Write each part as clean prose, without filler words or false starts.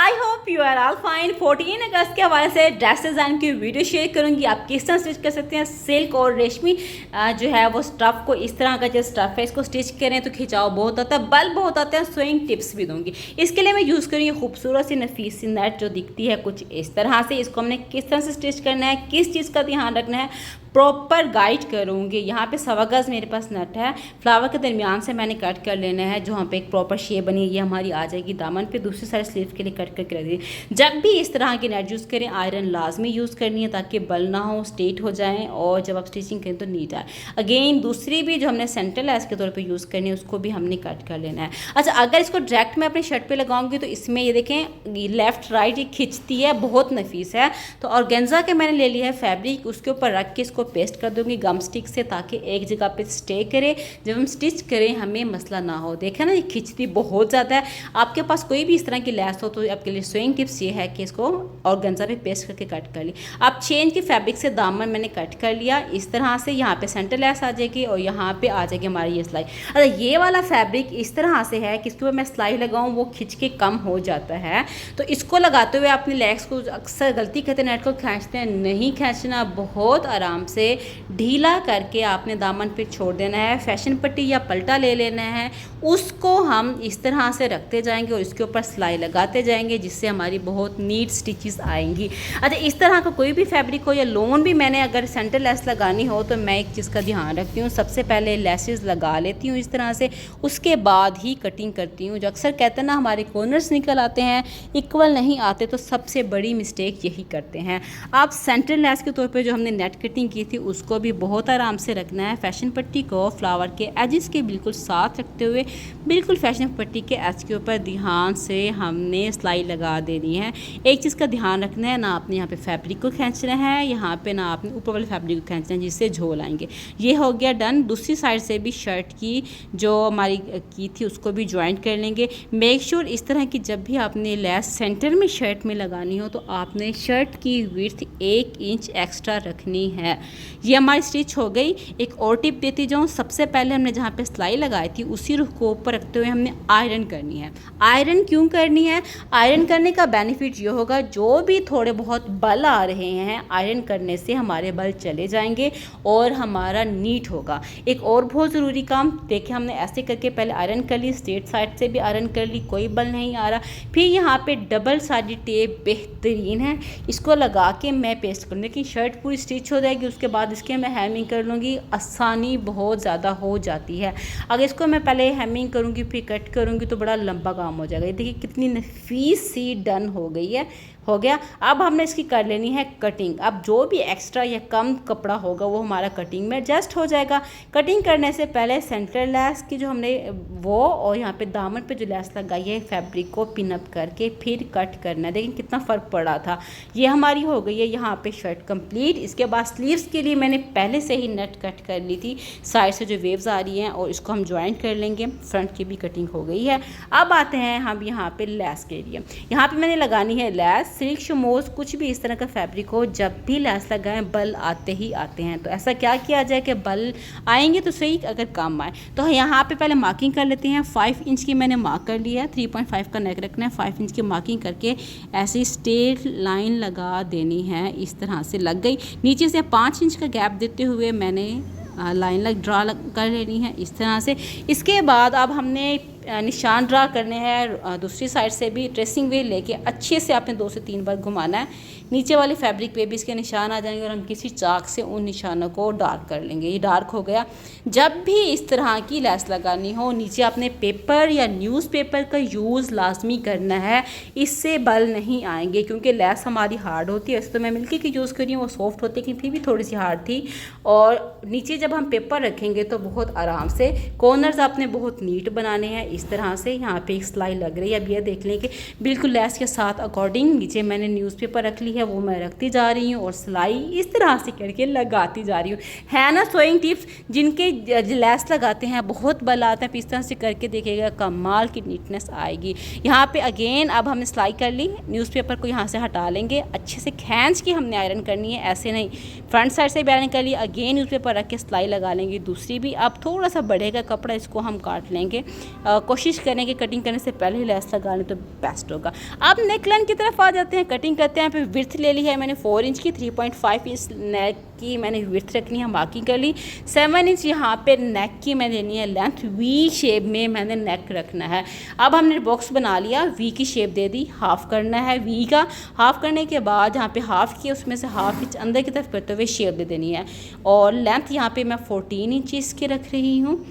I hope you are all fine. 14 अगस्त के हवाले से ड्रेस डिज़ाइन की वीडियो शेयर करूंगी। आप किस तरह स्टिच कर सकते हैं। सिल्क और रेशमी जो है वो स्टफ़ को इस तरह का जो स्टफ़ है इसको स्टिच करें तो खिंचाव बहुत आता है, बल बहुत आता है। स्विंग टिप्स भी दूंगी। इसके लिए मैं यूज़ करूँगी खूबसूरत सी नफीस सी नेट जो दिखती है कुछ इस तरह से। इसको हमने किस तरह से स्टिच करना है, किस चीज़ का ध्यान रखना है, प्रॉपर गाइड करूँगी। यहाँ पे 1.25 गज मेरे पास नेट है। फ्लावर के दरमियान से मैंने कट कर लेना है। जो यहाँ पे एक प्रॉपर शेप बनी है ये हमारी आ जाएगी दामन पे। दूसरी साइड स्लीव के लिए कट करके रख दी। जब भी इस तरह की नेट यूज़ करें आयरन लाजमी यूज़ करनी है ताकि बल ना हो, स्ट्रेट हो जाए और जब आप स्टिचिंग करें तो नीट आए। अगेन दूसरी भी जो हमने सेंटर लेस के तौर पर यूज़ करनी है उसको भी हमने कट कर लेना है। अच्छा, अगर इसको डायरेक्ट मैं अपनी शर्ट पर लगाऊंगी तो इसमें ये देखें लेफ्ट राइट ये खिंचती है, बहुत नफीस है। तो ऑर्गेन्जा के मैंने ले लिया है फैब्रिक, उसके ऊपर रख के इसको पेस्ट कर दूंगी गम स्टिक से ताकि एक जगह पे स्टे करे। जब हम स्टिच करें हमें मसला ना हो। देखें ना ये खिंचती बहुत ज़्यादा है। आपके पास कोई भी इस तरह की लैस हो तो आपके लिए स्विंग टिप्स ये है कि इसको ऑर्गेन्जा पे पेस्ट करके कट कर ली। अब चेन की फैब्रिक से दामन मैंने कट कर लिया इस तरह से। यहाँ पे सेंटर लैस आ जाएगी और यहाँ पे आ जाएगी हमारी ये सिलाई। अच्छा, ये वाला फैब्रिक इस तरह से है कि इसके ऊपर मैं सिलाई लगाऊँ वो खिंच के कम हो जाता है। तो इसको लगाते हुए अपनी लेग्स को अक्सर गलती करते नेट को खींचते हैं, नहीं खींचना, बहुत आराम से ढीला करके आपने दामन पे छोड़ देना है। फैशन पट्टी या पलटा ले लेना है, उसको हम इस तरह से रखते जाएंगे और इसके ऊपर सिलाई लगाते जाएंगे जिससे हमारी बहुत नीट स्टिचेस आएंगी। अच्छा, इस तरह का कोई भी फैब्रिक हो या लोन भी मैंने अगर सेंटर लेस लगानी हो तो मैं एक चीज़ का ध्यान रखती हूँ, सबसे पहले लेसेस लगा लेती हूँ इस तरह से, उसके बाद ही कटिंग करती हूँ। जो अक्सर कहते हैं ना हमारे कॉर्नर्स निकल आते हैं, इक्वल नहीं आते, तो सबसे बड़ी मिस्टेक यही करते हैं। आप सेंटर लेस के तौर पर जो हमने नेट कटिंग की थी उसको भी बहुत आराम से रखना है। फैशन पट्टी को फ्लावर के एजेस के बिल्कुल साथ रखते हुए बिल्कुल फैशन पट्टी के एज के ऊपर ध्यान से हमने सिलाई लगा देनी है। एक चीज़ का ध्यान रखना है, ना आपने यहाँ पे फैब्रिक को खींचना है, यहाँ पे ना आपने ऊपर वाले फैब्रिक को खींचना है जिससे झोल आएंगे। ये हो गया डन। दूसरी साइड से भी शर्ट की जो हमारी की थी उसको भी ज्वाइंट कर लेंगे। मेक श्योर इस तरह की जब भी आपने लेस सेंटर में शर्ट में लगानी हो तो आपने शर्ट की विड्थ 1 इंच एक्स्ट्रा रखनी है। ये हमारी स्टिच हो गई। एक और टिप देती जाऊँ, सबसे पहले हमने जहाँ पे सिलाई लगाई थी उसी रुख को ऊपर रखते हुए हमने आयरन करनी है। आयरन क्यों करनी है? आयरन करने का बेनिफिट ये होगा जो भी थोड़े बहुत बल आ रहे हैं आयरन करने से हमारे बल चले जाएंगे और हमारा नीट होगा। एक और बहुत ज़रूरी काम देखिए, हमने ऐसे करके पहले आयरन कर ली, स्ट्रेट साइड से भी आयरन कर ली, कोई बल नहीं आ रहा। फिर यहाँ पे डबल साइडेड टेप बेहतरीन है, इसको लगा के मैं पेस्ट करूँगी। लेकिन शर्ट पूरी स्टिच हो जाएगी, उसके बाद इसके मैं हेमिंग कर लूँगी। आसानी बहुत ज़्यादा हो जाती है। अगर इसको मैं पहले हेमिंग करूँगी फिर कट करूँगी तो बड़ा लंबा काम हो जाएगा। ये देखिए कितनी नफीस सी डन हो गई है, हो गया। अब हमने इसकी कर लेनी है कटिंग। अब जो भी एक्स्ट्रा या कम कपड़ा होगा वो हमारा कटिंग में एडजस्ट हो जाएगा। कटिंग करने से पहले सेंटर लेस की जो हमने वो और यहाँ पे दामन पे जो लेस लगाई है फैब्रिक को पिन अप करके फिर कट करना है। देखिए कितना फ़र्क पड़ा था। ये हमारी हो गई है यहाँ पे शर्ट कंप्लीट। इसके बाद स्लीव्स के लिए मैंने पहले से ही नेट कट कर ली थी, साइड से जो वेव्स आ रही हैं और इसको हम ज्वाइंट कर लेंगे। फ्रंट की भी कटिंग हो गई है। अब आते हैं हम यहाँ पे लेस के लिए। यहाँ पे मैंने लगानी है लेस। सिल्क शमोज कुछ भी इस तरह का फैब्रिक हो, जब भी लेस लगाएं बल आते ही आते हैं। तो ऐसा क्या किया जाए कि बल आएंगे तो सही, अगर काम आए तो यहाँ पे पहले मार्किंग कर लेते हैं। 5 इंच की मैंने मार्क कर लिया है, 3.5 का नेक रखना है। 5 इंच की मार्किंग करके ऐसी स्ट्रेट लाइन लगा देनी है, इस तरह से लग गई। नीचे से 5 इंच का गैप देते हुए मैंने लाइन ड्रा कर लेनी है इस तरह से। इसके बाद अब हमने निशान ड्रा करने हैं। दूसरी साइड से भी ट्रेसिंग व्हील लेके अच्छे से आपने 2 से 3 बार घुमाना है। नीचे वाले फैब्रिक पे भी इसके निशान आ जाएंगे और हम किसी चाक से उन निशानों को डार्क कर लेंगे। ये डार्क हो गया। जब भी इस तरह की लेस लगानी हो नीचे आपने पेपर या न्यूज़पेपर का यूज़ लाजमी करना है, इससे बल नहीं आएंगे क्योंकि लेस हमारी हार्ड होती है। वैसे तो मैं मिल्की की यूज़ कर रही हूँ, वो सॉफ्ट होती है लेकिन फिर भी थोड़ी सी हार्ड थी। और नीचे जब हम पेपर रखेंगे तो बहुत आराम से कॉर्नर्स आपने बहुत नीट बनाने हैं इस तरह से। यहाँ पे एक सिलाई लग रही है, अब ये देख लें कि बिल्कुल लेस के साथ अकॉर्डिंग नीचे मैंने न्यूज़पेपर रख ली है, वो मैं रखती जा रही हूँ और सिलाई इस तरह से करके लगाती जा रही हूँ। है ना सोइंग टिप्स, जिनके लेस लगाते हैं बहुत बल आता है, इस तरह से करके देखिएगा कमाल की नीटनेस आएगी। यहाँ पे अगेन अब हमने सिलाई कर ली, न्यूज़पेपर को यहाँ से हटा लेंगे, अच्छे से खींच के हमने आयरन करनी है, ऐसे नहीं। फ्रंट साइड से भी आयरन कर ली, अगेन न्यूज़पेपर रख के सिलाई लगा लेंगे दूसरी भी। अब थोड़ा सा बढ़ेगा कपड़ा, इसको हम काट लेंगे। कोशिश करें कि कटिंग करने से पहले ही लेस लगा लें तो बेस्ट होगा। अब नेक लाइन की तरफ आ जाते हैं, कटिंग करते हैं। फिर विड्थ ले ली है मैंने 4 इंच की, 3.5 इंच नेक की मैंने विड्थ रखनी है, मार्किंग कर ली। 7 इंच यहाँ पे नेक की मैंने लेनी है लेंथ, वी शेप में मैंने नेक रखना है। अब हमने बॉक्स बना लिया, वी की शेप दे दी, हाफ करना है वी का। हाफ करने के बाद यहाँ पे हाफ की उसमें से हाफ इंच अंदर की तरफ करते हुए शेप दे देनी है। और लेंथ यहाँ पे मैं 14 इंचज़ की रख रही हूँ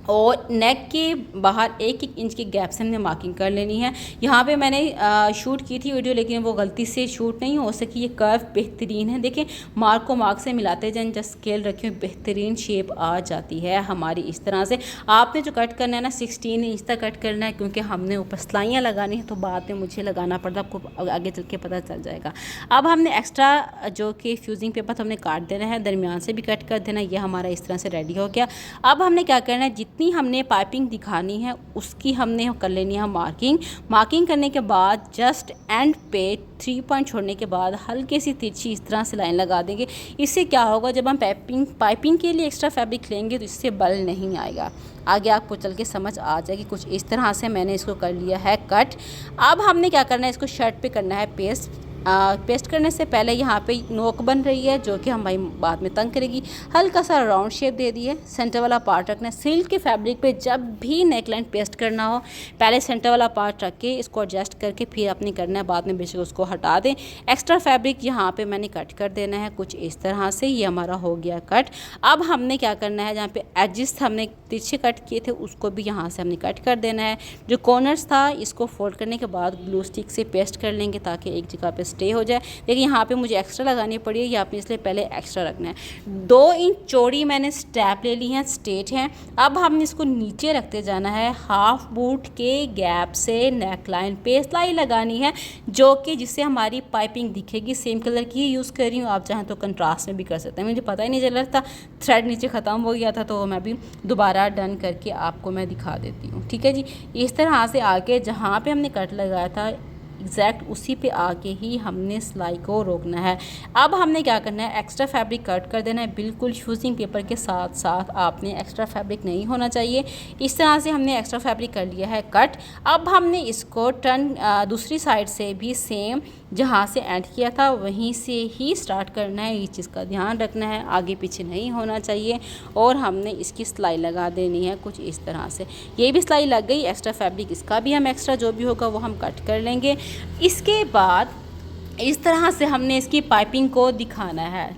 और नेक के बाहर 1-1 इंच के गैप से हमने मार्किंग कर लेनी है। यहाँ पे मैंने शूट की थी वीडियो, लेकिन वो गलती से शूट नहीं हो सकी। ये कर्व बेहतरीन है, देखें मार्क को मार्क से मिलाते जाएं, जब स्केल रखे हुए बेहतरीन शेप आ जाती है हमारी इस तरह से। आपने जो कट करना है ना 16 इंच तक कट करना है, क्योंकि हमने ऊपर सिलाइयाँ लगानी है तो बाद में मुझे लगाना पड़ता, आपको आगे चल के पता चल जाएगा। अब हमने एक्स्ट्रा जो कि फ्यूजिंग पेपर तो हमने काट देना है, दरमियान से भी कट कर देना। ये हमारा इस तरह से रेडी हो गया। अब हमने क्या करना है, जितनी हमने पाइपिंग दिखानी है उसकी हमने कर लेनी है मार्किंग करने के बाद जस्ट एंड पे 3 पॉइंट छोड़ने के बाद हल्की सी तिरछी इस तरह से लाइन लगा देंगे। इससे क्या होगा, जब हम पाइपिंग के लिए एक्स्ट्रा फैब्रिक लेंगे तो इससे बल नहीं आएगा। आगे आपको चल के समझ आ जाएगी। कुछ इस तरह से मैंने इसको कर लिया है कट। अब हमने क्या करना है, इसको शर्ट पे करना है पेस्ट करने से पहले यहाँ पे नोक बन रही है जो कि हमारी बाद में तंग करेगी। हल्का सा राउंड शेप दे दी है, सेंटर वाला पार्ट रखना है। सिल्क के फैब्रिक पे जब भी नेकलाइन पेस्ट करना हो पहले सेंटर वाला पार्ट रख के इसको एडजस्ट करके फिर अपनी करना है, बाद में बेशक उसको हटा दें। एक्स्ट्रा फैब्रिक यहाँ पे मैंने कट कर देना है कुछ इस तरह से। ये हमारा हो गया कट। अब हमने क्या करना है, जहाँ पे एडजस्ट हमने तिरछे कट किए थे उसको भी यहाँ से हमने कट कर देना है। जो कॉर्नर्स था इसको फोल्ड करने के बाद ग्लू स्टिक से पेस्ट कर लेंगे ताकि एक जगह पे स्टे हो जाए। देखिए यहाँ पे मुझे एक्स्ट्रा लगानी पड़ी है, यहाँ पे इसलिए पहले एक्स्ट्रा रखना है। 2 इंच चौड़ी मैंने स्टेप ले ली है, स्ट्रेट है। अब हमने इसको नीचे रखते जाना है। हाफ बूट के गैप से नेकलाइन पे सिलाई लगानी है, जो कि जिससे हमारी पाइपिंग दिखेगी। सेम कलर की ही यूज़ कर रही हूँ, आप चाहें तो कंट्रास्ट में भी कर सकते हैं। मुझे पता ही नहीं चल रहा था, थ्रेड नीचे ख़त्म हो गया था तो मैं भी दोबारा डन करके आपको मैं दिखा देती हूँ। ठीक है जी, इस तरह से आके जहाँ पे हमने कट लगाया था एग्जैक्ट उसी पे आके ही हमने सिलाई को रोकना है। अब हमने क्या करना है, एक्स्ट्रा फैब्रिक कट कर देना है। बिल्कुल फ्यूजिंग पेपर के साथ साथ आपने एक्स्ट्रा फैब्रिक नहीं होना चाहिए। इस तरह से हमने एक्स्ट्रा फैब्रिक कर लिया है कट। अब हमने इसको दूसरी साइड से भी सेम जहाँ से एंड किया था वहीं से ही स्टार्ट करना है। ये चीज़ का ध्यान रखना है, आगे पीछे नहीं होना चाहिए। और हमने इसकी सिलाई लगा देनी है कुछ इस तरह से। ये भी सिलाई लग गई। एक्स्ट्रा फैब्रिक इसका भी हम एक्स्ट्रा जो भी होगा वो हम कट कर लेंगे। इसके बाद इस तरह से हमने इसकी पाइपिंग को दिखाना है।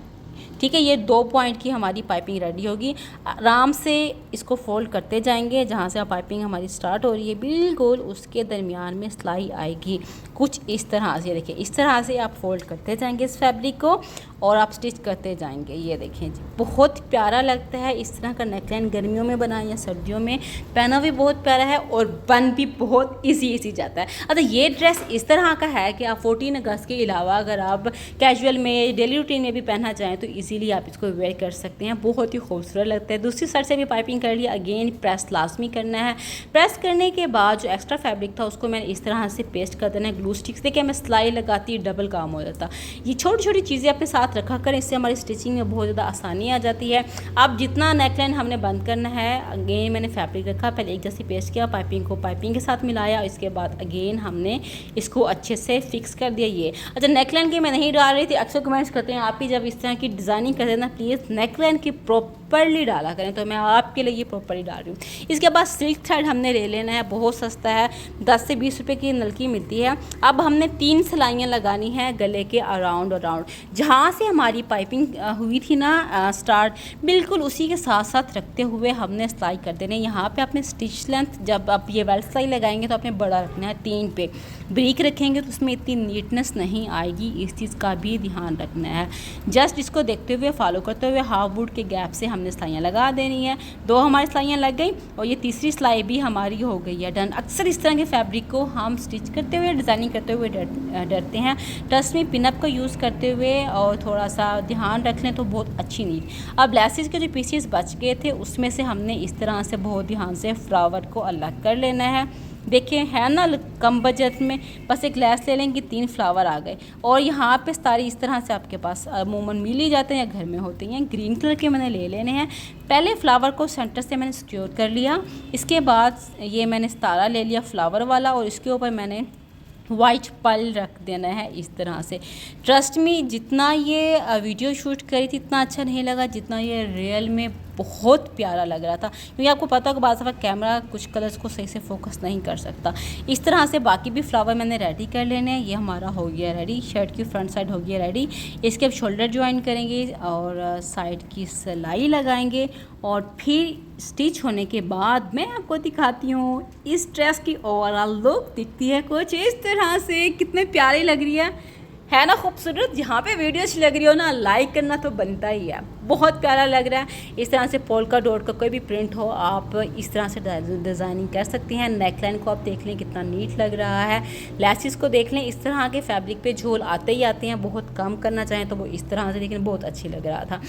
ठीक है, ये 2 पॉइंट की हमारी पाइपिंग रेडी होगी। आराम से इसको फोल्ड करते जाएंगे, जहाँ से पाइपिंग हमारी स्टार्ट हो रही है बिल्कुल उसके दरमियान में सिलाई आएगी कुछ इस तरह से। देखिए इस तरह से आप फोल्ड करते जाएंगे इस फैब्रिक को और आप स्टिच करते जाएंगे। ये देखें जी, बहुत प्यारा लगता है इस तरह का नेकलाइन। गर्मियों में बनाए या सर्दियों में पहना भी बहुत प्यारा है और बन भी बहुत ईजी जाता है। अच्छा, ये ड्रेस इस तरह का है कि आप 14 अगस्त के अलावा अगर आप कैजुअल में डेली रूटीन में भी पहनना चाहें तो इजीली आप इसको वेयर कर सकते हैं। बहुत ही खूबसूरत लगता है। दूसरी साइड से भी पाइपिंग कर लिया। अगेन प्रेस लाजमी करना है। प्रेस करने के बाद जो एक्स्ट्रा फैब्रिक था उसको मैंने इस तरह से पेस्ट कर देना है ग्लू स्टिक से। कि मैं सिलाई लगाती डबल काम हो जाता। ये छोटी छोटी चीज़ें अपने साथ रखा करें, इससे हमारी स्टिचिंग में बहुत ज़्यादा आसानी आ जाती है। अब जितना नेकलाइन हमने बंद करना है, अगेन मैंने फैब्रिक रखा, पहले एक जैसी पेस्ट किया, पाइपिंग को पाइपिंग के साथ मिलाया, इसके बाद अगेन हमने इसको अच्छे से फिक्स कर दिया। ये अच्छा, नेकलाइन की मैं नहीं डाल रही थी। अक्सर कमेंट्स करते हैं आप भी जब इस तरह की डिज़ाइनिंग कर देना प्लीज़ नेकलाइन की प्रॉपरली डाला करें, तो मैं आपके लिए ये प्रॉपरली डाल रही हूँ। इसके बाद सिल्क थ्रेड हमने ले लेना है, बहुत सस्ता है, 10 से 20 रुपए की नलकी मिलती है। अब हमने 3 सिलाइयाँ लगानी है गले के अराउंड जहाँ से हमारी पाइपिंग हुई थी ना स्टार्ट, बिल्कुल उसी के साथ साथ रखते हुए हमने सिलाई कर देना है। यहाँ पे अपने स्टिच लेंथ जब आप ये वेल्ट सिलाई लगाएंगे तो आपने बड़ा रखना है, 3 पे ब्रीक रखेंगे तो उसमें इतनी नीटनेस नहीं आएगी, इस चीज़ का भी ध्यान रखना है। जस्ट इसको देखते हुए फॉलो करते हुए हाफ बूट के गैप से हमने सिलाइयाँ लगा देनी है। 2 हमारी सिलाइयाँ लग गई और ये तीसरी सिलाई भी हमारी हो गई है डन। अक्सर इस तरह के फैब्रिक को हम स्टिच करते हुए डिज़ाइनिंग करते हुए डरते हैं। ट्रस्ट में पिनअप का यूज़ करते हुए और थोड़ा सा ध्यान रख लें तो बहुत अच्छी नीड। अब लेसिस के जो पीसेस बच गए थे उसमें से हमने इस तरह से बहुत ध्यान से फ्लावर को अलग कर लेना है। देखिए है ना कम बजट में बस एक लैस ले लेंगे 3 फ्लावर आ गए। और यहाँ पे सारी इस तरह से आपके पास अमूमन मिल ही जाते हैं या घर में होते हैं। ग्रीन कलर के मैंने ले लेने हैं। पहले फ्लावर को सेंटर से मैंने सिक्योर कर लिया। इसके बाद ये मैंने सितारा ले लिया फ्लावर वाला और इसके ऊपर मैंने वाइट पर्ल रख देना है इस तरह से। ट्रस्ट मी, जितना ये वीडियो शूट करी थी इतना अच्छा नहीं लगा जितना ये रियल में बहुत प्यारा लग रहा था, क्योंकि आपको पता होगा बाज़ दफ़ा कैमरा कुछ कलर्स को सही से फोकस नहीं कर सकता। इस तरह से बाकी भी फ्लावर मैंने रेडी कर लेने हैं। ये हमारा हो गया रेडी, शर्ट की फ्रंट साइड हो गया रेडी। इसके अब शोल्डर ज्वाइन करेंगे और साइड की सिलाई लगाएंगे और फिर स्टिच होने के बाद मैं आपको दिखाती हूँ इस ड्रेस की ओवरऑल लुक दिखती है कुछ इस तरह से। कितने प्यारी लग रही है ना खूबसूरत। यहाँ पे वीडियो अच्छी लग रही हो ना, लाइक करना तो बनता ही है। बहुत प्यारा लग रहा है। इस तरह से पोल्का डॉट का कोई भी प्रिंट हो आप इस तरह से डिज़ाइनिंग कर सकती हैं। नेकलाइन को आप देख लें कितना नीट लग रहा है। लैसेस को देख लें, इस तरह के फैब्रिक पे झोल आते ही आते हैं। बहुत कम करना चाहें तो वो इस तरह से, लेकिन बहुत अच्छी लग रहा था।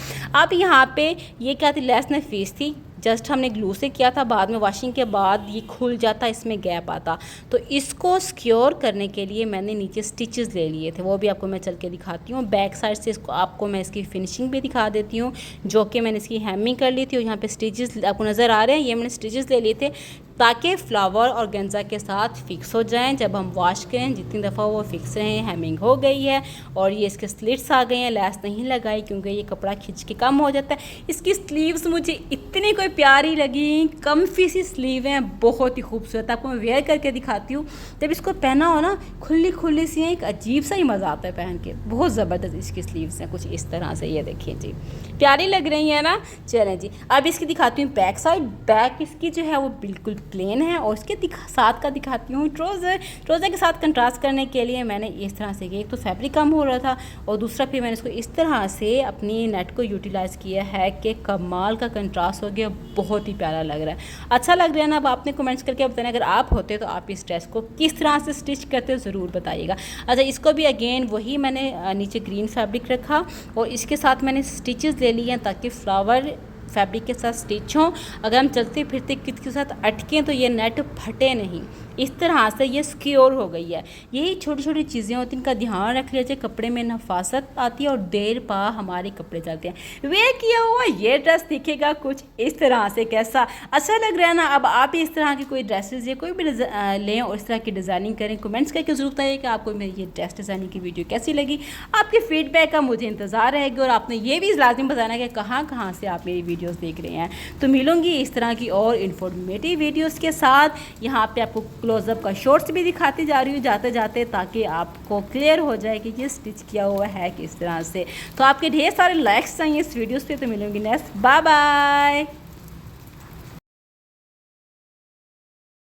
अब यहाँ पे ये क्या थी, लेस ने फीस थी, जस्ट हमने ग्लू से किया था। बाद में वॉशिंग के बाद ये खुल जाता, इसमें गैप आता। तो इसको सिक्योर करने के लिए मैंने नीचे स्टिचेस ले लिए थे, वो भी आपको मैं चल के दिखाती हूँ। बैक साइड से इसको आपको मैं इसकी फिनिशिंग भी दिखा देती हूँ, जो कि मैंने इसकी हेमिंग कर ली थी। और यहाँ पे स्टिचेस आपको नज़र आ रहे हैं, ये मैंने स्टिचेस ले लिए थे ताकि फ्लावर और गेंजा के साथ फिक्स हो जाएं। जब हम वॉश करें जितनी दफ़ा वो फिक्स रहें। हेमिंग हो गई है और ये इसके स्लिट्स आ गए हैं। लैस नहीं लगाई क्योंकि ये कपड़ा खिंच के कम हो जाता है। इसकी स्लीव्स मुझे इतनी कोई प्यारी लगी, कम्फी सी स्लीव हैं, बहुत ही खूबसूरत। आपको मैं वेयर करके दिखाती हूँ। जब इसको पहना हो ना, खुली खुली सी हैं, एक अजीब सा ही मज़ा आता है पहन के। बहुत ज़बरदस्त इसकी स्लीव्स हैं कुछ इस तरह से, ये देखिए जी, प्यारी लग रही है ना। चलें जी, अब इसकी दिखाती हूँ बैक साइड। बैक इसकी जो है वो बिल्कुल प्लेन है और इसके साथ का दिखाती हूँ ट्राउज़र। ट्राउज़र के साथ कंट्रास्ट करने के लिए मैंने इस तरह से, एक तो फैब्रिक कम हो रहा था और दूसरा फिर मैंने इसको इस तरह से अपनी नेट को यूटिलाइज़ किया है कि कमाल का कंट्रास्ट हो गया। बहुत ही प्यारा लग रहा है, अच्छा लग रहा है ना। अब आपने कमेंट्स करके बताना अगर आप होते तो आप इस ड्रेस को किस तरह से स्टिच करते ज़रूर बताइएगा। अच्छा, इसको भी अगेन वही मैंने नीचे ग्रीन फैब्रिक रखा और इसके साथ मैंने स्टिचेस ले लिए हैं ताकि फ्लावर फैब्रिक के साथ स्टिच हों। अगर हम चलते फिरते किसी के साथ अटकें तो ये नेट फटे नहीं। इस तरह से ये सिक्योर हो गई है। यही छोटी छोटी चीज़ें होती हैं, इनका ध्यान रख लीजिए। कपड़े में नफासत आती है और देर पा हमारे कपड़े चलते हैं। वेयर किया हुआ ये ड्रेस दिखेगा कुछ इस तरह से, कैसा अच्छा लग रहा है ना। अब आप इस तरह की कोई ड्रेसेस या कोई भी लें और इस तरह की डिज़ाइनिंग करें। कमेंट्स करके ज़रूर बताइए कि आपको मेरी ये ड्रेस डिज़ाइनिंग की वीडियो कैसी लगी। आपके फीडबैक का मुझे इंतज़ार रहेगा और आपने ये भी लाजिम बताना कि कहाँ से आप मेरी वीडियोस देख रहे हैं। तो मिलूंगी इस तरह की और इन्फॉर्मेटिव वीडियोस के साथ। यहाँ पे आपको क्लोजअप का शॉर्ट्स भी दिखाती जा रही हूँ जाते जाते, ताकि आपको क्लियर हो जाए कि ये स्टिच किया हुआ है किस तरह से। तो आपके ढेर सारे लाइक्स चाहिए इस वीडियोस पे। तो मिलूंगी नेक्स्ट, बाय बाय।